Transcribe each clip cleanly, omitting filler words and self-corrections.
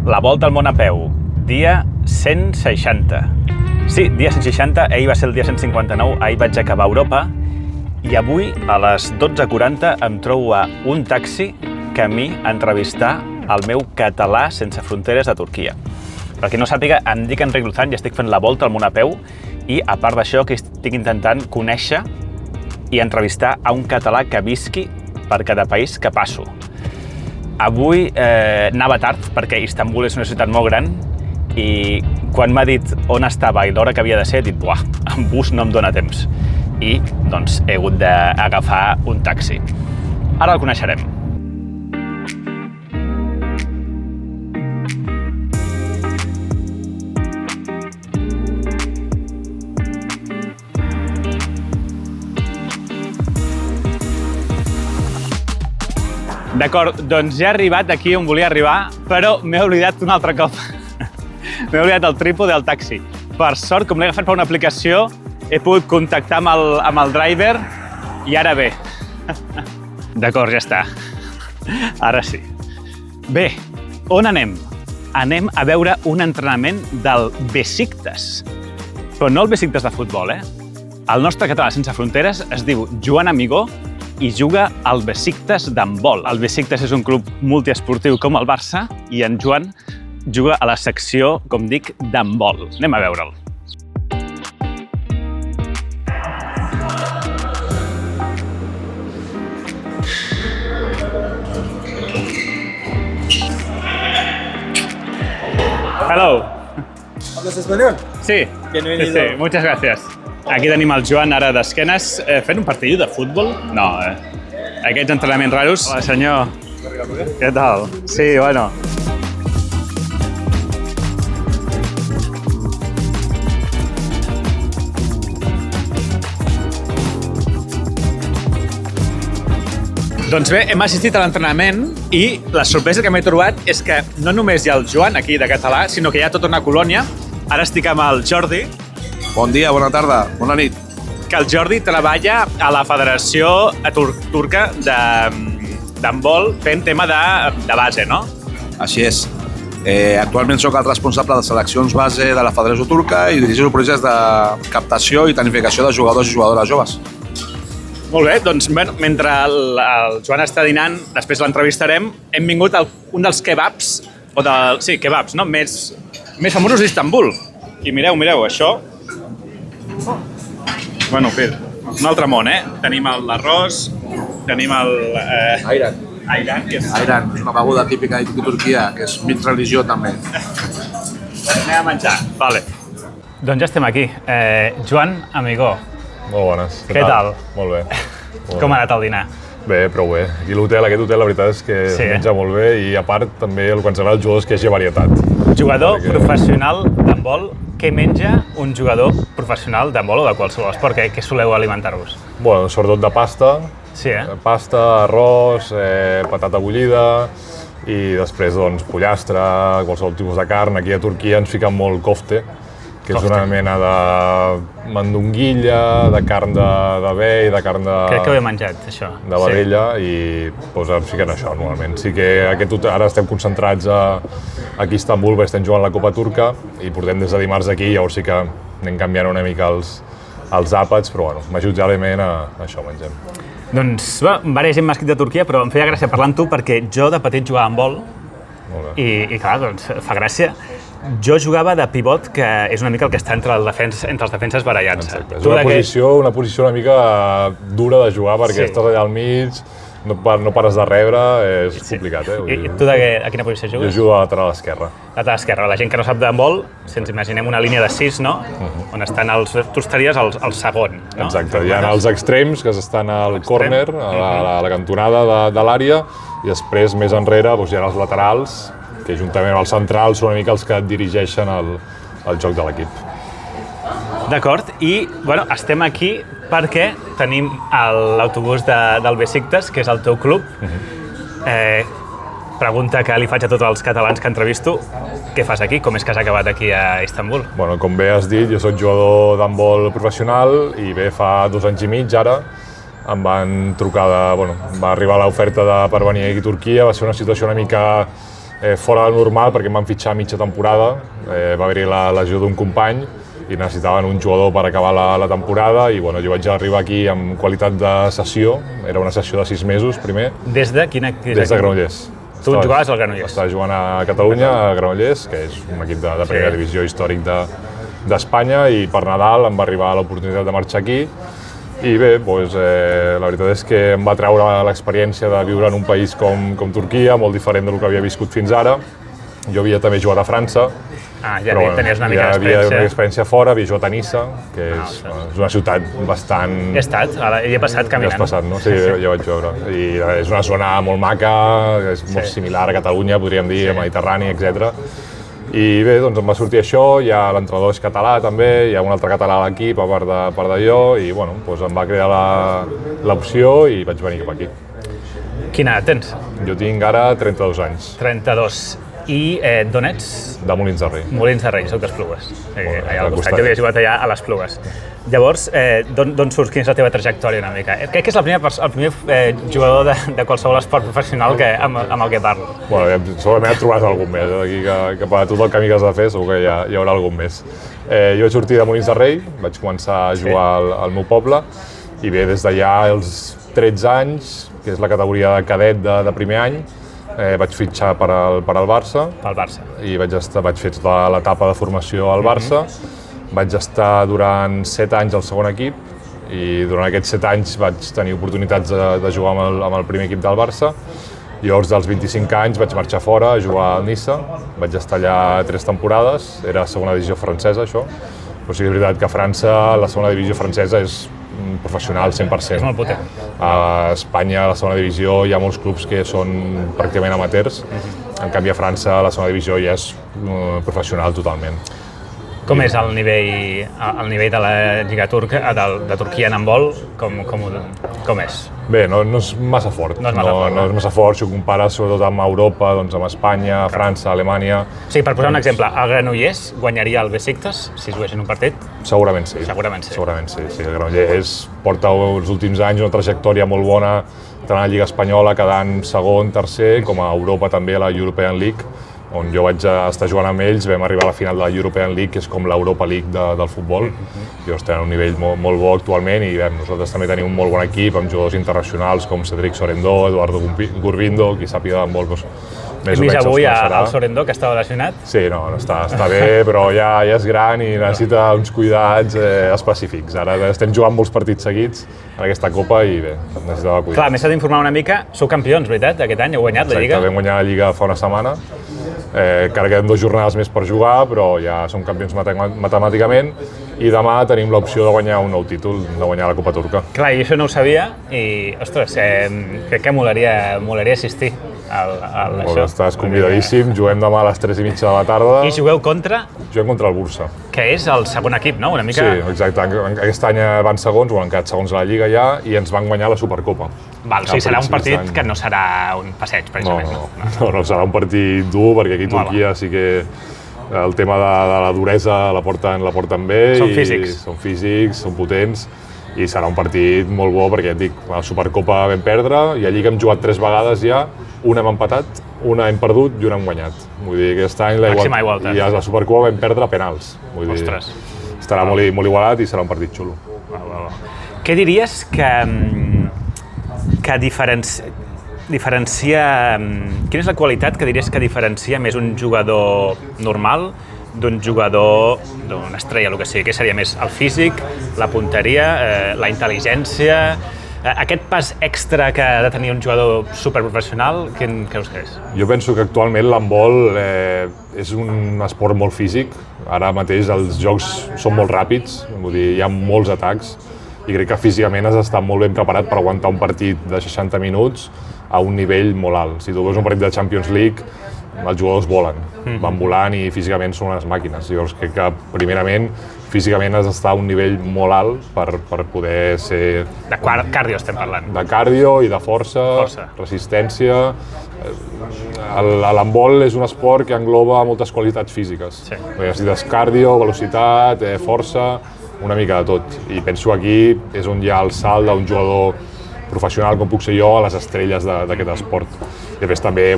La volta al món a peu, dia 160. Sí, dia 160, ahir va ser el dia 159, ahir vaig acabar a Europa i avui a les 12:40 em trobo a un taxi camí a entrevistar el meu català sense fronteres de Turquia. Per qui no sàpiga, em dic Enric Luzán i estic fent la volta al món a peu i, a part d'això, que estic intentant conèixer i entrevistar a un català que visqui per cada país que passo. Avui anava tard perquè Istanbul és una ciutat molt gran i quan m'ha dit on estava i l'hora que havia de ser, he dit, buah, en bus no em dóna temps. I, doncs, he hagut d'agafar un taxi. Ara el coneixerem. D'acord, doncs ja he arribat aquí on volia arribar, però m'he oblidat un altre cop. M'he oblidat el trípode del taxi. Per sort, com l'he agafat per una aplicació, he pogut contactar amb el driver i ara bé. D'acord, ja està. Ara sí. Bé, on anem? Anem a veure un entrenament del Besiktas. Però no el Besiktas de futbol, El nostre català sense fronteres es diu Joan Amigó i juga al Besiktas d'handbol. El Besiktas és un club multiesportiu com el Barça i en Joan juga a la secció, com dic, d'handbol. Anem a veure'l. Hello. ¿Hablas español? Sí. Bienvenido. Sí, muchas gracias. Aquí tenim el Joan ara d'esquenes fent un partit de futbol? No, Aquests entrenaments raros. Hola, senyor. Què tal? Sí, bueno. Doncs bé, hem assistit a l'entrenament i la sorpresa que m'he trobat és que no només hi ha el Joan aquí de català, sinó que hi ha tota una colònia. Ara estic amb el Jordi. Bon dia, bona tarda, bona nit. Que el Jordi treballa a la Federació Turca d'handbol fent tema de base, no? Així és. Actualment sóc el responsable de seleccions base de la Federació Turca i dirigeixo el procés de captació i tecnificació de jugadors i jugadores joves. Molt bé, doncs mentre el Joan està dinant, després l'entrevistarem, hem vingut a un dels kebabs, kebabs, no? Més famosos d'Istanbul. I mireu, això. Bueno, un altre món, Tenim l'arròs, tenim el... Ayran. Ayran, que és... Ayran és una beguda típica de Turquia, que és mig religió també. Anem a menjar. Vale. Doncs ja estem aquí. Joan Amigó. Molt bones. Què tal? Molt bé. Com ha anat el dinar? Bé, prou bé. Aquí aquest hotel, la veritat és que es menja molt bé i a part també el que ens agrada als jugadors que hi hagi varietat. Jugador professional d'handbol, què menja un jugador professional d'handbol o de qualsevol esport? Què soleu alimentar-vos? Bueno, sobretot de pasta. Sí, Pasta, arròs, patata bullida i després, doncs, pollastre, qualsevol tipus de carn. Aquí a Turquia ens fiquen molt kofte, que és una mena de mandonguilla, de carn de bé i de carn de... Crec que ho he menjat, això. De vedella i ens fiquen això, normalment. Sí que ara estem concentrats aquí a Istanbul perquè estem jugant la Copa Turca i portem des de dimarts aquí i llavors sí que anem canviant una mica els àpats, però bueno, majoritàriament això mengem. Doncs, diversa gent m'ha escrit de Turquia, però em feia gràcia parlar amb tu perquè jo de petit jugava a handbol i clar, doncs fa gràcia. Jo jugava de pivot, que és una mica el que està entre els defenses barallant-se. És una posició una mica dura de jugar perquè estàs allà al mig, no pares de rebre, és complicat. I tu a quina posició jugues? Jo jugo a lateral esquerra. Lateral esquerra. La gent que no sap d'handbol, si ens imaginem una línia de 6, no? On estan tu estaries al segon, no? Exacte, hi ha els extrems que estan al córner, a la cantonada de l'àrea, i després, més enrere, hi ha els laterals, que juntament amb els centrals són una mica els que dirigeixen el joc de l'equip. D'acord, i estem aquí perquè tenim l'autobús del Besiktas, que és el teu club. Pregunta que li faig a tots els catalans que entrevisto. Què fas aquí? Com és que has acabat aquí a Istanbul? Bueno, com bé has dit, jo soc jugador d'handbol professional i fa 2 anys i mig ara em van trucar va arribar l'oferta per venir aquí a Turquia, va ser una situació una mica fora del normal perquè em van fitxar mitja temporada, va haver-hi la lesió d'un company i necessitaven un jugador per acabar la temporada i bueno, jo vaig arribar aquí amb qualitat de sessió, era una sessió de 6 mesos primer. Des de quina? Des de Granollers. Tu jugaves al Granollers? Estava jugant a Catalunya, a Granollers, que és un equip de primera divisió històric d'Espanya i per Nadal em va arribar l'oportunitat de marxar aquí i bé, doncs, la veritat és que em va treure l'experiència de viure en un país com Turquia, molt diferent del que havia viscut fins ara. Jo havia també jugat a França, però tenies una mica d'experiència. Havia una experiència fora, havia jugat a Niça, que és una ciutat bastant... He estat, hi he passat caminant. Has passat, no? Sí, ja vaig veure. I és una zona molt maca, és molt similar a Catalunya, podríem dir, a Mediterrani, etc. I bé, doncs em va sortir això, ja l'entrenador és català també, hi ha un altre català a l'equip a part de jo, i bueno, doncs em va crear l'opció i vaig venir cap aquí. Quina edat tens? Jo tinc ara 32 anys. 32. I d'on ets? De Molins de Rei. Molins de Rei, soc d'Esplugues. Allà al costat, jo havia jugat allà a les Plugues. Llavors, d'on surts? Quina és la teva trajectòria una mica? Crec que és el primer jugador de qualsevol esport professional amb el que parlo. Bueno, segurament et trobaràs algun més, d'aquí que per tot el camí que has de fer segur que hi haurà algun més. Jo vaig sortir de Molins de Rei, vaig començar a jugar al meu poble i bé, des d'allà als 13 anys, que és la categoria de cadet de primer any, vaig fitxar per al Barça. Pel Barça. I vaig fer tota l'etapa de formació al Barça. Vaig estar durant 7 anys al segon equip i durant aquests 7 anys vaig tenir oportunitats de jugar amb el primer equip del Barça. Llavors, dels 25 anys vaig marxar fora a jugar al Niça. Vaig estar allà 3 temporades, era segona divisió francesa això. Però sí que és veritat que a França la segona divisió francesa és professional 100%. És molt potent. A Espanya, a la segona divisió, hi ha molts clubs que són pràcticament amateurs. En canvi, a França, la segona divisió ja és professional totalment. Com és el nivell de la Lliga Turca, de Turquia en handbol? Com és? Bé, no és massa fort. No és massa fort. Si ho compares sobretot amb Europa, doncs amb Espanya, França, Alemanya... Sí, per posar un exemple, el Granollers guanyaria el Besiktas si juguessin un partit? Segurament sí. Segurament sí. El Granollers porta els últims anys una trajectòria molt bona tant a la Lliga Espanyola, quedant segon, tercer, com a Europa també a la European League, on jo vaig estar jugant amb ells, vam arribar a la final de la European League, que és com l'Europa League del futbol. Jo estic en un nivell molt bo actualment i nosaltres també tenim un molt bon equip amb jugadors internacionals com Cedric Sorendó, Eduardo Gurbindo, qui sàpiga d'handbol més o menys. Hem vist avui el Sorendó, que estava lesionat? Sí, no, està bé, però ja és gran i necessita uns cuidats específics. Ara estem jugant molts partits seguits en aquesta Copa i bé, necessitava cuidats. Clar, m'he estat d'informar una mica, sou campions, veritat, aquest any? Heu guanyat la Lliga? Exacte, vam guanyar la Lliga fa una setmana. Encara queden 2 jornades més per jugar, però ja som campions matemàticament i demà tenim l'opció de guanyar un nou títol, de guanyar la Copa Turca. Clar, jo això no ho sabia i, ostres, crec que molaria assistir a això. Estàs convidadíssim, juguem demà a les 3:30 de la tarda. I jugueu contra? Juguem contra el Bursa. Que és el segon equip, no? Una mica... Sí, exacte. Aquest any van segons, han quedat segons a la Lliga ja i ens van guanyar la Supercopa. Val, o sigui, serà un partit que no serà un passeig, precisament. No, serà un partit dur, perquè aquí a Turquia sí que el tema de la duresa la porten bé. Són físics. Són físics, són potents, i serà un partit molt bo, perquè et dic, a la Supercopa vam perdre, i a Lliga hem jugat 3 vegades ja, una hem empatat, una hem perdut i una hem guanyat. Vull dir, aquest any Màxima igualtat. I a la Supercopa vam perdre a penals. Vull dir, estarà molt igualat i serà un partit xulo. Què diries que diferencia... Quina és la qualitat que diries que diferencia més un jugador normal d'un jugador, d'una estrella, el que sigui? Què seria més? El físic, la punteria, la intel·ligència... Aquest pas extra que ha de tenir un jugador superprofessional, quin creus que és? Jo penso que actualment l'handbol és un esport molt físic. Ara mateix els jocs són molt ràpids, vull dir, hi ha molts atacs, i crec que físicament has d'estar molt ben preparat per aguantar un partit de 60 minuts a un nivell molt alt. Si tu veus un partit de Champions League, els jugadors volen, van volant i físicament són unes màquines. Llavors crec que primerament físicament has d'estar a un nivell molt alt per poder ser... De cardio estem parlant. De cardio i de força. Resistència. L'handbol és un esport que engloba moltes qualitats físiques. Sí. Necessites cardio, velocitat, força, una mica de tot. I penso que aquí és on hi ha el salt d'un jugador professional com puc ser jo a les estrelles d'aquest esport. I després també,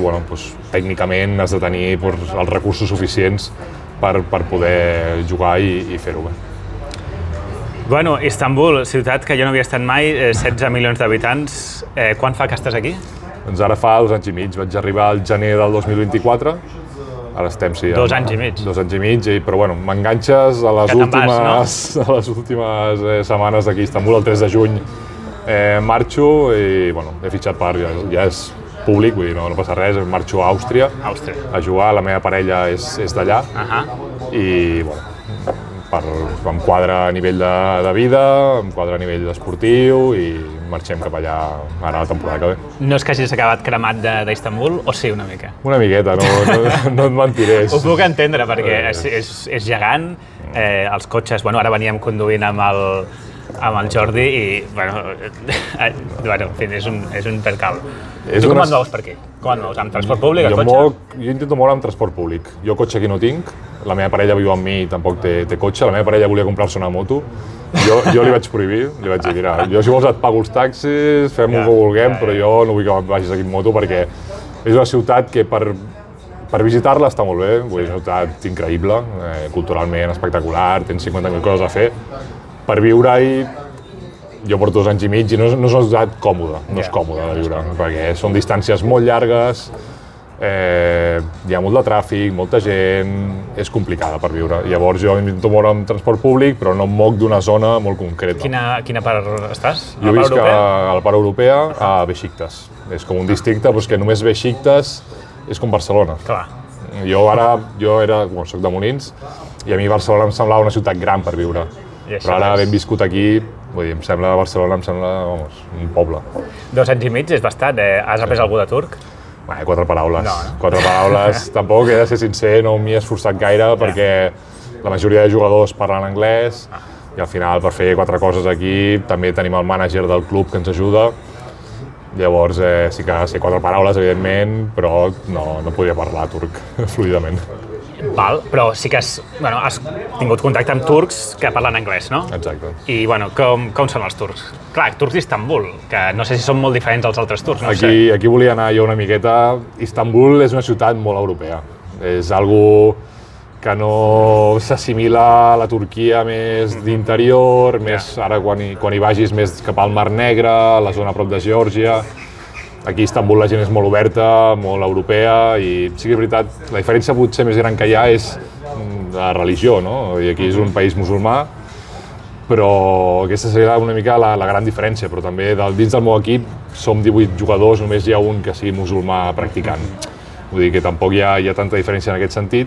tècnicament has de tenir els recursos suficients per poder jugar i fer-ho bé. Bueno, Istanbul, ciutat que jo no havia estat mai, 16 milions d'habitants. Quan fa que estàs aquí? Doncs ara fa 2 anys i mig. Vaig arribar al gener del 2024. Ara estem, sí. 2 anys i mig. 2 anys i mig, però m'enganxes a les últimes setmanes d'aquí a Istanbul, el 3 de juny marxo i he fitxat ja és públic, vull dir, no passa res, marxo a Àustria a jugar, la meva parella és d'allà i em quadra a nivell de vida, em quadra a nivell esportiu i marxem cap allà ara la temporada que ve. No és que hagis acabat cremat d'Istanbul, o sí, una mica? Una miqueta, no et mentiré. Ho puc entendre, perquè és gegant, els cotxes, ara veníem conduint amb el Jordi i, en fi, és un percal. Tu com et mous per aquí? Com et mous? Amb transport públic, el cotxe? Jo intento moure amb transport públic. Jo cotxe aquí no tinc, la meva parella viu amb mi i tampoc té cotxe, la meva parella volia comprar-se una moto. Jo li vaig prohibir, li vaig dir, mira, jo si vols et pago els taxis, fem el que vulguem, però jo no vull que vagis aquí amb moto perquè és una ciutat que per visitar-la està molt bé, és una ciutat increïble, culturalment espectacular, tens 50.000 coses a fer. Per viure-hi, jo porto 2 anys i mig i no és una ciutat còmoda, no és còmoda de viure, perquè són distàncies molt llargues, hi ha molt de tràfic, molta gent, és complicada per viure. Llavors jo intento moure amb transport públic, però no em moc d'una zona molt concreta. Quina part estàs? Jo visc a la part europea, a Beşiktaş. És com un districte que només Beşiktaş és com Barcelona. Clar. Jo soc de Molins i a mi Barcelona em semblava una ciutat gran per viure. Però ara, havent viscut aquí, Barcelona em sembla un poble. 2 anys i mig és bastant, Has après algú de turc? 4 paraules. 4 paraules. Tampoc he de ser sincer, no m'hi he esforçat gaire perquè la majoria de jugadors parlen anglès i al final per fer 4 coses aquí també tenim el mànager del club que ens ajuda. Llavors sí que sé 4 paraules, evidentment, però no podria parlar turc fluidament. Val, però sí que has tingut contacte amb turcs que parlen anglès, no? Exacte. I, com són els turcs? Clar, turcs d'Istanbul, que no sé si són molt diferents dels altres turcs, no ho sé. Aquí volia anar jo una miqueta. Istanbul és una ciutat molt europea. És algo que no s'assimila a la Turquia més d'interior, més ara quan hi vagis més cap al Mar Negre, la zona a prop de Geòrgia. Aquí a Istanbul la gent és molt oberta, molt europea i sí que és veritat, la diferència potser més gran que hi ha és la religió, no? I aquí és un país musulmà, però aquesta seria una mica la gran diferència, però també dins del meu equip som 18 jugadors, només hi ha un que sigui musulmà practicant. Vull dir que tampoc hi ha tanta diferència en aquest sentit,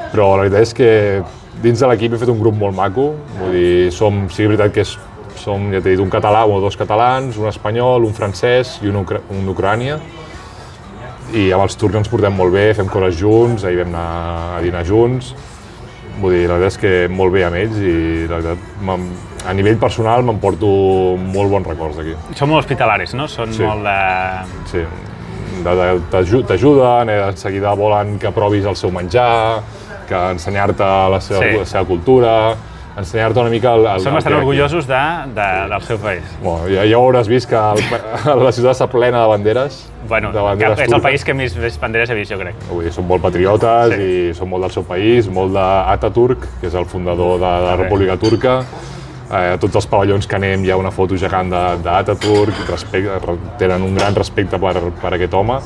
però la veritat és que dins de l'equip he fet un grup molt maco, vull dir, sí que és veritat que som, ja t'he dit, un català o 2 catalans, un espanyol, un francès i un d'Ucrània. I amb els turcs ens portem molt bé, fem coses junts, ahir vam anar a dinar junts. Vull dir, la veritat és que molt bé amb ells i la veritat, a nivell personal m'emporto molt bons records d'aquí. Són molt hospitalaris, no? Són molt de... Sí, t'ajuden, de seguida volen que provis el seu menjar, que ensenyar-te la seva cultura, ensenyar-te una mica... Són bastant orgullosos del seu país. Ja ho hauràs vist que la ciutat està plena de banderes. És el país que més banderes he vist, jo crec. Són molt patriotes i són molt del seu país, molt d'Atatürk, que és el fundador de la República Turca. A tots els pavellons que anem hi ha una foto gegant d'Atatürk, tenen un gran respecte per aquest home.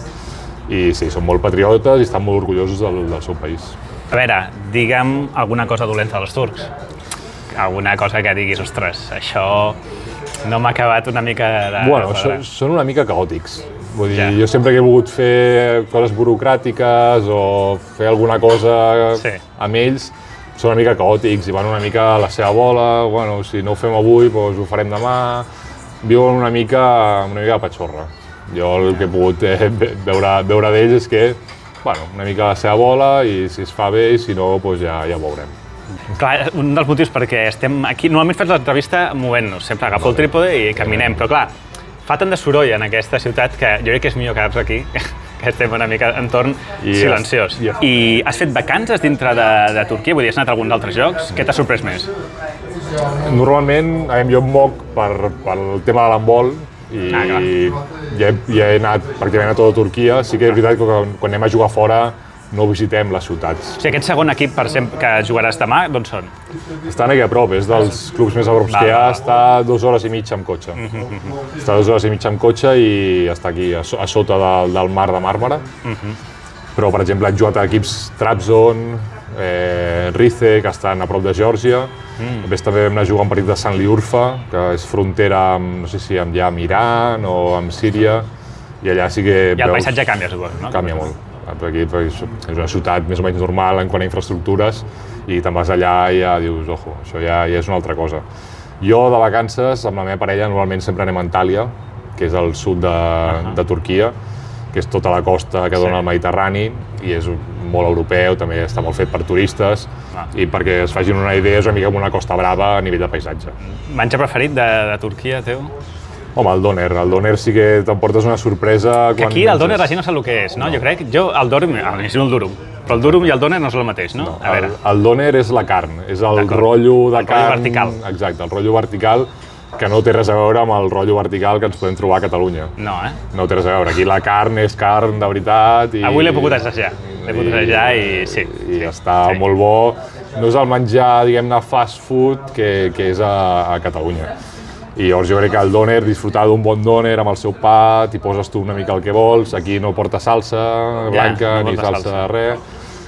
I sí, són molt patriotes i estan molt orgullosos del seu país. A veure, digue'm alguna cosa dolenta dels turcs. Alguna cosa que diguis, ostres, això no m'ha acabat una mica de... Són una mica caòtics. Vull dir, jo sempre que he volgut fer coses burocràtiques o fer alguna cosa amb ells, són una mica caòtics i van una mica a la seva bola, si no ho fem avui, doncs ho farem demà. Viuen una mica a patxorra. Jo el que he pogut veure d'ells és que una mica a la seva bola i si es fa bé i si no, doncs ja ho veurem. Clar, un dels motius perquè estem aquí, normalment fem l'entrevista movent-nos, sempre agafo el trípode i caminem, però clar, fa tant de soroll en aquesta ciutat que jo crec que és millor quedar-nos aquí, que estem una mica en entorn silenciós. I has fet vacances dintre de Turquia? Vull dir, has anat a alguns altres llocs? Què t'ha sorprès més? Normalment jo em moc pel tema de l'handbol i ja he anat pràcticament a tota Turquia. Sí que és veritat que quan anem a jugar fora no visitem les ciutats. O sigui, aquest segon equip, per exemple, que jugaràs demà, d'on són? Estan aquí a prop, és dels clubs més a prop que hi ha, està 2 hores i mitja amb cotxe. Està 2 hores i mitja amb cotxe i està aquí, a sota del mar de Màrmara. Però, per exemple, han jugat a equips Trabzon, Rize, que estan a prop de Geòrgia. Després també vam anar a jugar un partit de Sanliurfa, que és frontera amb, no sé si amb Iran o amb Síria, i allà sí que... I el paisatge canvia, suposo, no? Canvia molt. Aquí és una ciutat més o menys normal en quant a infraestructures i te'n vas allà i ja dius, ojo, això ja és una altra cosa. Jo de vacances amb la meva parella normalment sempre anem a Antàlia, que és al sud de Turquia, que és tota la costa que dona al Mediterrani i és molt europeu, també està molt fet per turistes i perquè es facin una idea és una mica com una Costa Brava a nivell de paisatge. Menjar preferit de Turquia, teu? Home, el dòner sí que t'emportes una sorpresa quan... Que aquí el dòner la gent no sap el que és, no? Jo crec, el dòner, m'imagino el durum, però el durum i el dòner no són el mateix, no? El dòner és la carn, és el rotllo de carn... El rotllo vertical. Exacte, el rotllo vertical que no té res a veure amb el rotllo vertical que ens podem trobar a Catalunya. No, No té res a veure, aquí la carn és carn de veritat i... Avui l'he pogut assajar, i sí. I està molt bo. No és el menjar, diguem-ne, fast food que és a Catalunya. I llavors jo crec que el dòner, disfrutar d'un bon dòner amb el seu pa, t'hi poses tu una mica el que vols, aquí no porta salsa blanca ni salsa de res,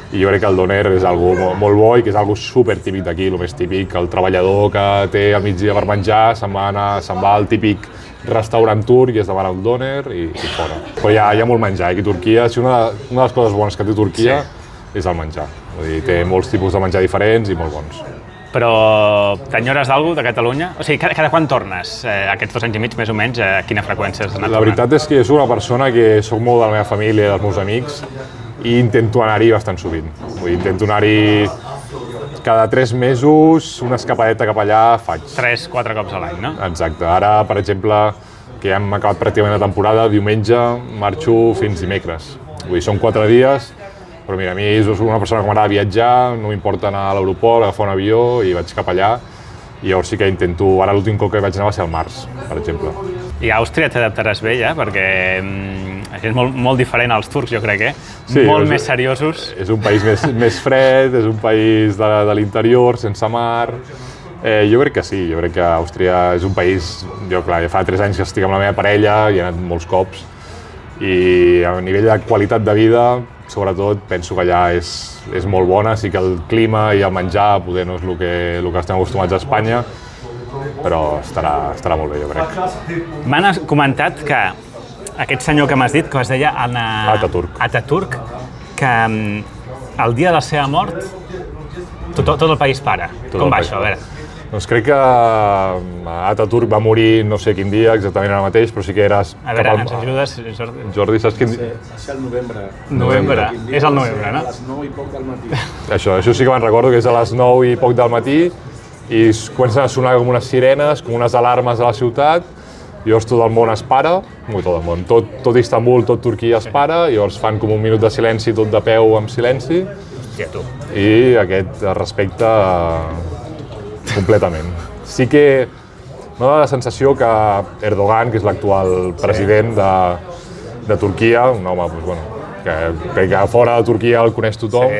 i jo crec que el dòner és algo molt bo i que és algo super típic d'aquí, el més típic, el treballador que té al migdia per menjar se'n va al típic restaurant turc i es demana un dòner i fora. Però hi ha molt menjar aquí a Turquia, una de les coses bones que té Turquia és el menjar, vull dir, té molts tipus de menjar diferents i molt bons. Però t'enyores d'algú de Catalunya? O sigui, cada quan tornes? Aquests 2 anys i mig, més o menys, a quina freqüència has anat tornant? La veritat és que soc una persona que soc molt de la meva família, dels meus amics, i intento anar-hi bastant sovint. Vull dir, intento anar-hi cada 3 mesos, una escapadeta cap allà faig. 3-4 cops a l'any, no? Exacte. Ara, per exemple, que ja hem acabat pràcticament la temporada, diumenge marxo fins dimecres. Vull dir, són 4 dies, però mira, a mi soc una persona que m'agrada viatjar, no m'importa anar a l'aeroport, agafar un avió i vaig cap allà. I llavors sí que intento, ara l'últim cop que vaig anar va ser al març, per exemple. I a Àustria t'adaptaràs bé ja, perquè és molt diferent als turcs, jo crec, Sí, molt més seriosos. És un país més fred, és un país de l'interior, sense mar. Jo crec que sí, jo crec que Àustria és un país... Jo, clar, ja fa 3 anys que estic amb la meva parella, hi he anat molts cops, i a nivell de qualitat de vida, sobretot, penso que allà és molt bona, sí que el clima i el menjar poder no és el que estem acostumats a Espanya, però estarà molt bé, jo crec. M'han comentat que aquest senyor que m'has dit, que es deia Ataturk, que el dia de la seva mort tot el país para. Com va això? A veure. Doncs crec que Ataturk va morir no sé quin dia exactament ara mateix, però sí que era... A veure, ens ajudes, Jordi? Jordi, saps quin dia? Va ser al novembre. Novembre, és al novembre, no? A les 9 i poc del matí. Això sí que me'n recordo, que és a les 9 i poc del matí i comencen a sonar com unes sirenes, com unes alarmes a la ciutat, i llavors tot el món es para, tot el món, tot Istanbul, tot Turquia es para, i llavors fan com un minut de silenci, tot de peu amb silenci, i aquest respecte completament. Sí que m'ha donat la sensació que Erdogan, que és l'actual president de Turquia, un home que a fora de Turquia el coneix tothom,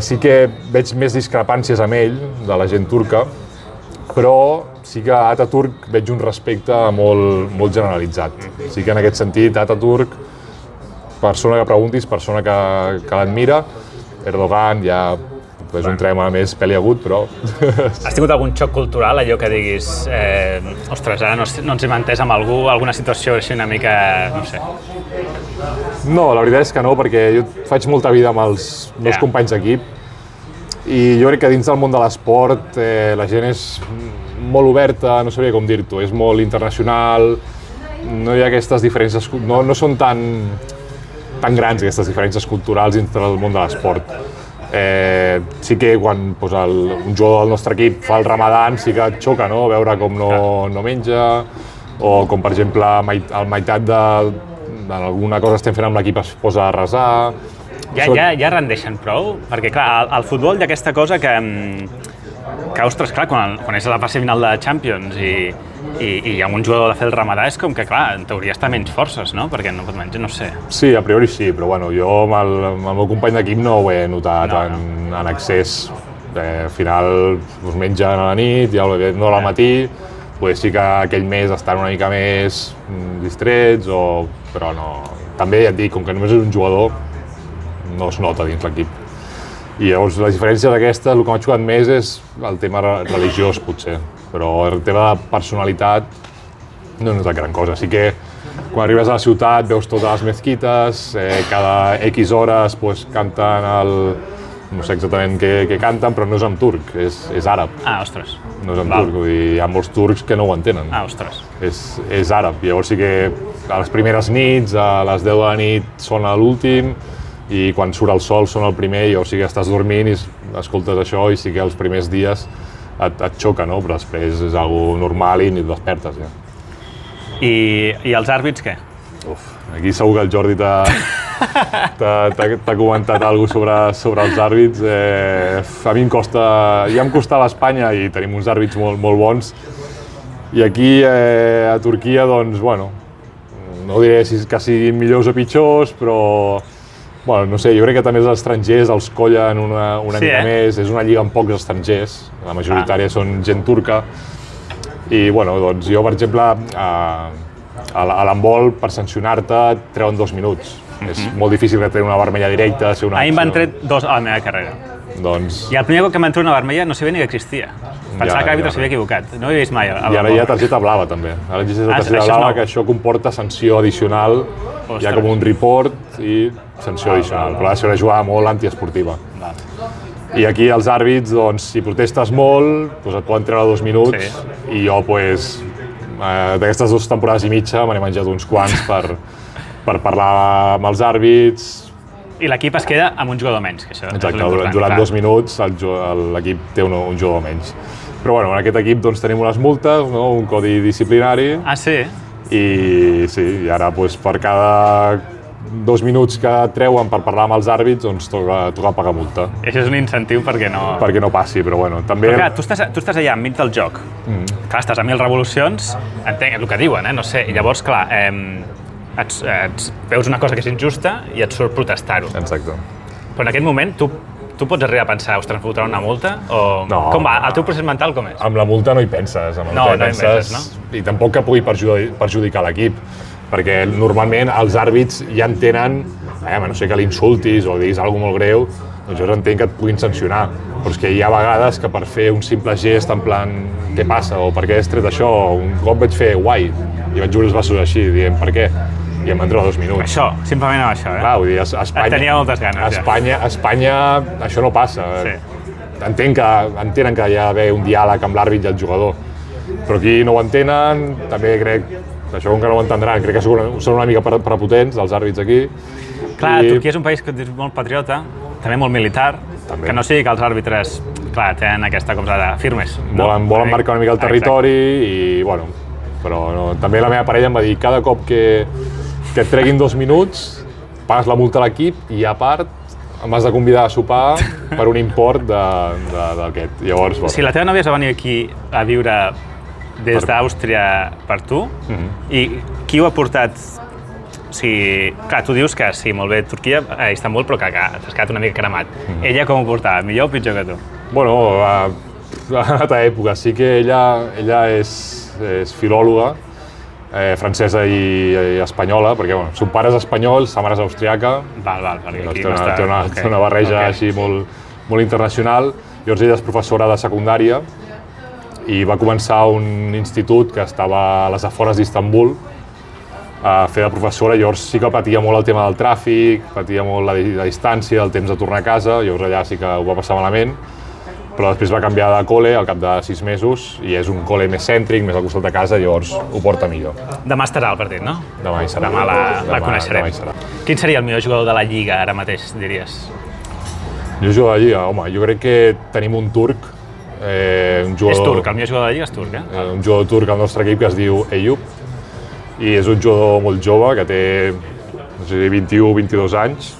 sí que veig més discrepàncies amb ell, de la gent turca, però sí que a Ataturk veig un respecte molt generalitzat. Sí que en aquest sentit, Ataturk, persona que preguntis, persona que l'admira, Erdogan ja és un tema més peliagut, però... Has tingut algun xoc cultural, allò que diguis ostres, ara no ens hem entès amb algú, alguna situació així una mica, no sé... No, la veritat és que no, perquè jo faig molta vida amb els meus companys d'equip i jo crec que dins del món de l'esport la gent és molt oberta, no sabria com dir-t'ho, és molt internacional, no hi ha aquestes diferències, no són tan grans aquestes diferències culturals dintre del món de l'esport. Sí que quan un jugador del nostre equip fa el Ramadan sí que et xoca, no? Veure com no menja, o com per exemple al meitat d'alguna cosa estem fent amb l'equip es posa a resar. Ja rendeixen prou? Perquè clar, al futbol hi ha aquesta cosa que que, ostres, clar, quan és a la fase final de Champions i hi ha un jugador de fer el ramadà, és com que, clar, en teoria està menys forces, no? Perquè no pot menjar, no sé. Sí, a priori sí, però bueno, jo amb el meu company d'equip no ho he notat en excés. Al final us mengen a la nit, ja no al matí, pues sí que aquell mes estan una mica més distrets, però no. També ja et dic, com que només és un jugador, no es nota dins l'equip. I llavors les diferències aquestes, el que m'ha xocat més és el tema religiós, potser, però el tema de personalitat no és gran cosa. Sí que quan arribes a la ciutat veus totes les mezquites, cada X hores pues, canten no sé exactament què canten, però no és en turc, és àrab. Ah, ostres. No és en turc, vull dir, hi ha molts turcs que no ho entenen. Ah, ostres. És àrab, llavors sí que a les primeres nits, a les 10 de la nit sona l'últim, i quan surt el sol sona el primer, i o sigui, estàs dormint i escoltes això, i sí que els primers dies et xoca, no? Però després és algo normal i ni et despertes, ja. I els àrbits, què? Aquí segur que el Jordi t'ha comentat alguna cosa sobre els àrbits. A mi ja em costava a Espanya i tenim uns àrbits molt bons. I aquí, a Turquia, doncs, bueno, no diré que siguin millors o pitjors, però bueno, no sé, jo crec que també els estrangers els collen una mica més, és una lliga amb pocs estrangers, la majoritària són gent turca, i bueno, doncs jo, per exemple, a l'handbol, per sancionar-te, et treuen 2 minuts. És molt difícil que treuen una vermella directa, ser una... A mi m'han tret 2 a la meva carrera. Doncs... I el primer cop que m'han tret una vermella no sabia ni que existia. Pensava que l'àrbitre s'havia equivocat, no ho he vist mai. I ara hi ha targeta blava, també. Ara existeix la targeta blava, que això comporta sanció addicional, hi ha com un report i sanció addicional, però ha de ser una jugada molt antiesportiva. I aquí els àrbits, doncs, si protestes molt, doncs et poden treure 2 minuts, i jo, d'aquestes 2 temporades i mitja, me n'he menjat uns quants per parlar amb els àrbits. I l'equip es queda amb un jugador menys, que això és l'important. Durant 2 minuts l'equip té un jugador menys. Però bueno, en aquest equip doncs, tenim unes multes, no? Un codi disciplinari. Ah, sí? I ara per cada 2 minuts que et treuen per parlar amb els àrbits, doncs toca pagar multa. I això és un incentiu perquè no passi, però bueno, també... Però clar, tu estàs allà enmig del joc. Clar, estàs a 1000 revolucions, entenc el que diuen, no sé, i llavors, clar, veus una cosa que és injusta i et surt protestar-ho. Exacte. Però en aquest moment tu pots arribar a pensar, ostres, em fotran una multa? O... No. Com va? El teu procés mental com és? Amb la multa no hi penses. No hi penses, no? I tampoc que pugui perjudicar l'equip, perquè normalment els àrbits ja entenen, a no sé que l'insultis o diguis alguna cosa molt greu, doncs jo entenc que et puguin sancionar. Però és que hi ha vegades que per fer un simple gest en plan, què passa, o per què has tret això, un cop vaig fer guai, i vaig jugar els braços així, dient per què? I em van treure 2 minuts. Això, simplement amb això, Clar, vull dir, a Espanya... tenia moltes ganes, a Espanya això no passa. Sí. Entenen que hi ha d'haver un diàleg amb l'àrbit i el jugador, però aquí no ho entenen, també crec, això com que no ho entendran, crec que són una mica prepotents, els àrbits aquí. Clar, Turquia és un país que és molt patriota, també molt militar, també. Que no sigui que els àrbitres, clar, tenen aquesta com de firmes. Volen marcar una mica el territori i, bueno, però no, també la meva parella em va dir cada cop que et treguin 2 minuts, pagues la multa a l'equip i a part m'has de convidar a sopar per un import d'aquest. Llavors, bueno. Si la teva nòvia es va venir aquí a viure des d'Àustria per tu, i qui ho ha portat? O sigui, clar, tu dius que sí, molt bé, Turquia, a Istanbul, però que t'has quedat una mica cremat. Ella com ho portava? Millor o pitjor que tu? Bueno, a una altra època. Sí que ella és filòloga, francesa i espanyola, perquè bueno, son pare és espanyol, sa mare és austriaca. Perquè aquí té una barreja així molt internacional. Llavors ella és professora de secundària i va començar un institut que estava a les afores d'Istanbul a fer de professora. Llavors sí que patia molt el tema del tràfic, patia molt la distància, el temps de tornar a casa, llavors allà sí que ho va passar malament. Però després va canviar de col·le al cap de 6 mesos i és un col·le més cèntric, més al costat de casa, llavors ho porta millor. Demà estarà el partit, no? Demà hi serà. Demà la coneixerem. Quin seria el millor jugador de la Lliga ara mateix, diries? Jo jugo a la Lliga? Home, jo crec que tenim un turc. Un jugador... És turc, el millor jugador de la Lliga és turc, Un jugador turc al nostre equip que es diu Eyüp i és un jugador molt jove que té, no sé, 21 o 22 anys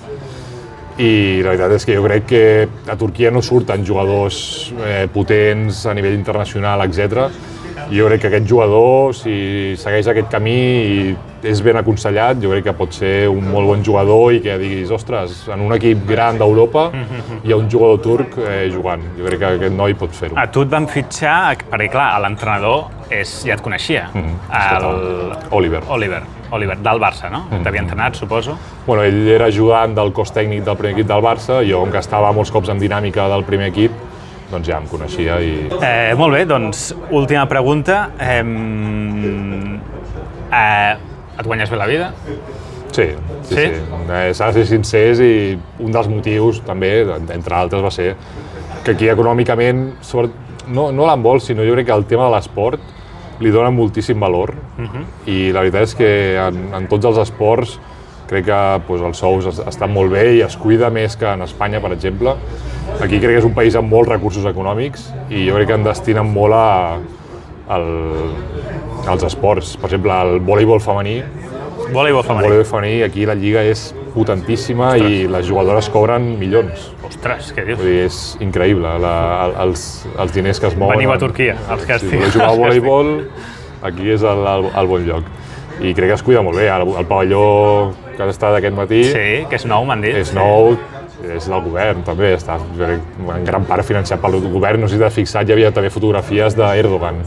i la veritat és que jo crec que a Turquia no surten jugadors potents a nivell internacional, etc. Jo crec que aquest jugador, si segueix aquest camí i és ben aconsellat, jo crec que pot ser un molt bon jugador i que diguis, ostres, en un equip gran d'Europa hi ha un jugador turc jugant. Jo crec que aquest noi pot fer-ho. A tu et van fitxar, perquè clar, l'entrenador ja et coneixia, Oliver, del Barça, no? T'havia entrenat, suposo? Bueno, ell era ajudant del cos tècnic del primer equip del Barça, jo, com que estava molts cops en dinàmica del primer equip, doncs ja em coneixia i... Molt bé, doncs, última pregunta. Et guanyes bé la vida? Sí. S'ha de ser sincers i un dels motius, també, entre altres, va ser que aquí econòmicament, no l'handbol, sinó jo crec que el tema de l'esport li dona moltíssim valor i la veritat és que en tots els esports crec que els sous estan molt bé i es cuida més que en Espanya, per exemple. Aquí crec que és un país amb molts recursos econòmics i jo crec que en destinen molt als esports. Per exemple, el voleibol femení. Voleibol femení, aquí la lliga és potentíssima i les jugadores cobren milions. Ostres, què dius? Vull dir, és increïble els diners que es mouen. Veniu a Turquia, els que Si voleu jugar a voleibol, aquí és el bon lloc. I crec que es cuida molt bé. El pavelló que ha estat aquest matí... Sí, que és nou, m'han dit. És nou, és del govern, també. Està en gran part financiat pel govern. No sé si t'has fixat, hi havia també fotografies d'Erdogan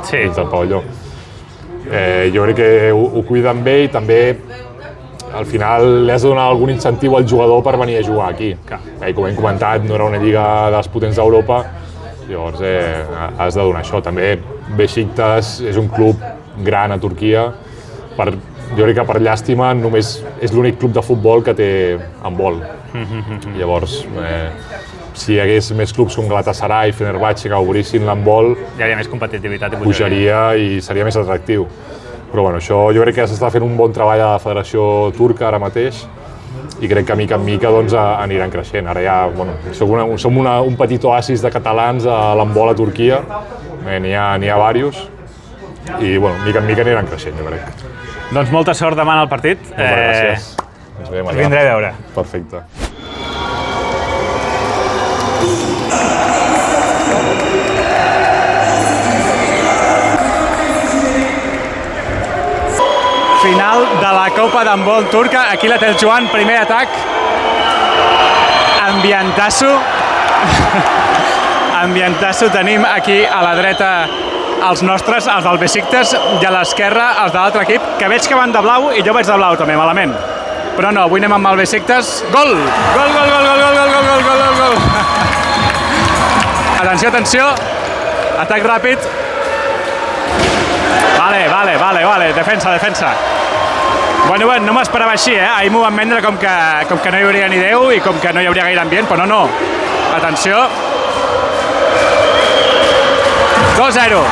dins del pavelló. Jo crec que ho cuiden bé i també al final li has de donar algun incentiu al jugador per venir a jugar aquí. Com hem comentat, no era una lliga dels potents d'Europa, llavors has de donar això. També Beşiktaş és un club gran a Turquia, jo crec que per llàstima només és l'únic club de futbol que té handbol. Llavors, si hi hagués més clubs com Galatasaray i Fenerbahçe que obrissin l'handbol, hi hauria més competitivitat i pujaria i seria més atractiu. Però bueno, això jo crec que s'està fent un bon treball a la Federació Turca ara mateix i crec que mica en mica aniran creixent. Ara ja som un petit oasis de catalans a l'handbol a Turquia, n'hi ha diversos i mica en mica aniran creixent, jo crec. Doncs molta sort demà en el partit. Moltes gràcies. Ens veiem allà. Vindré a veure. Perfecte. Final de la Copa d'handbol turca. Aquí la té el Joan, primer atac. Ambientasso. Ambientasso. Tenim aquí a la dreta els nostres, els del Beşiktaş, i a l'esquerra els de l'altre equip, que veig que van de blau i jo vaig de blau també, malament. Però no, avui anem amb el Beşiktaş. Gol! Gol, gol, gol, gol, gol, gol, gol, gol, gol, gol. Atenció, atenció. Atac ràpid. Vale, defensa. Bueno, no m'esperava així, Ahir m'ho van vendre com que no hi hauria ni Déu i com que no hi hauria gaire ambient, però no. Atenció. 2-0.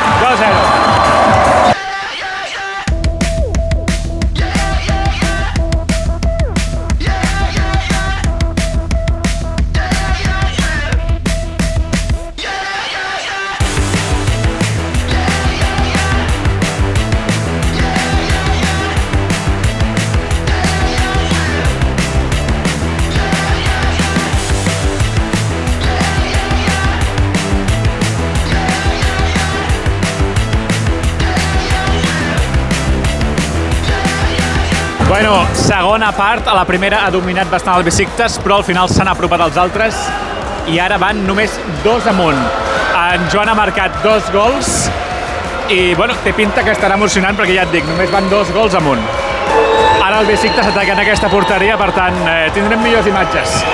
Bueno, segona part, a la primera ha dominat bastant el Beşiktaş, però al final s'han apropat els altres i ara van només 2 amunt. En Joan ha marcat 2 gols i té pinta que estarà emocionant perquè ja et dic, només van 2 gols amunt. Ara el Beşiktaş ataca en aquesta porteria, per tant, tindrem millors imatges.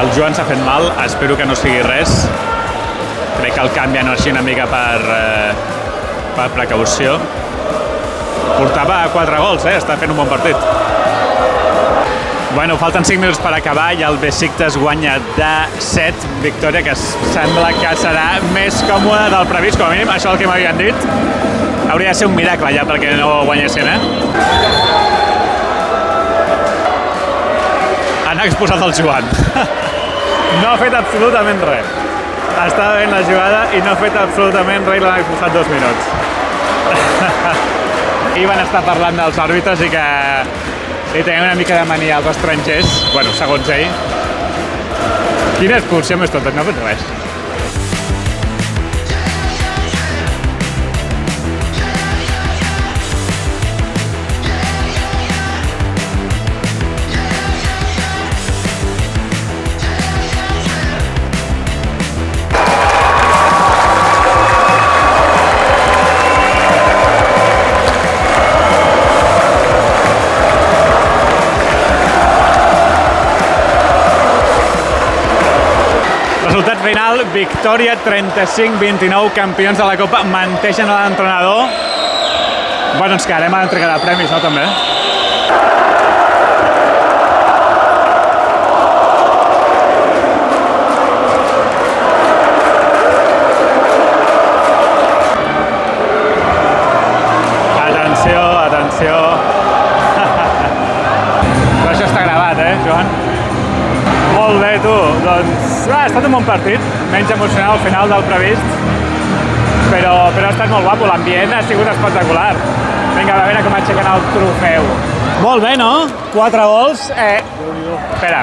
El Joan s'ha fet mal, espero que no sigui res. Crec que el canvien així una mica per precaució. Portava 4 gols, està fent un bon partit. Bueno, falten 5 minuts per acabar i el Besiktas guanya de 7, victòria que sembla que serà més còmoda del previst, com a mínim, això és el que m'havien dit. Hauria de ser un miracle ja perquè no guanyessin, Han exposat el Joan. No ha fet absolutament res. Estava veient la jugada i no ha fet absolutament res i l'han expulsat 2 minuts. I van estar parlant dels àrbitres i que li tenen una mica de mania als estrangers, bueno, segons ell. Quina expulsió més tonta, no ha fet res. Resultat final, victòria 35-29, campions de la Copa, menteixen a l'entrenador. Bueno, ens quedarem a l'entrega de premis, no, també? Atenció, atenció. Però això està gravat, Joan? Molt bé, tu. Doncs ha estat un bon partit, menys emocional al final del previst, però ha estat molt guapo, l'ambient ha sigut espectacular. Vinga, a veure com aixequen el trofeu. Molt bé, no? 4 gols. Espera,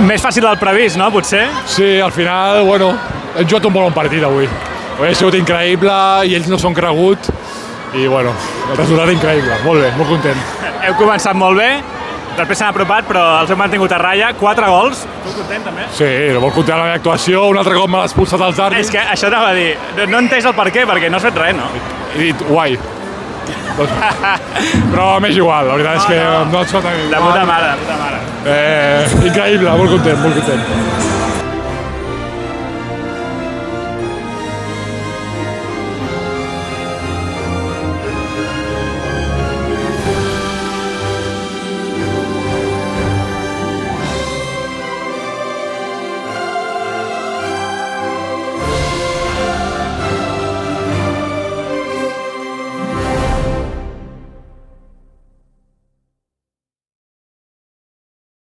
més fàcil del previst, no, potser? Sí, al final, bueno, hem jugat un bon partit avui. Avui ha sigut increïble i ells no s'ho han cregut i, bueno, el resultat increïble. Molt bé, molt content. Heu començat molt bé, després s'han apropat, però els heu mantingut a ratlla. 4 gols. Tu content, també? Sí, molt content de la meva actuació. Un altre cop me l'ha expulsat els àrbitres. És que això t'anava a dir. No he entès el per què, perquè no has fet res, no? He dit, guai. Però m'és igual, la veritat és que no et sota igual. De puta mare, de puta mare. Increïble, molt content, molt content.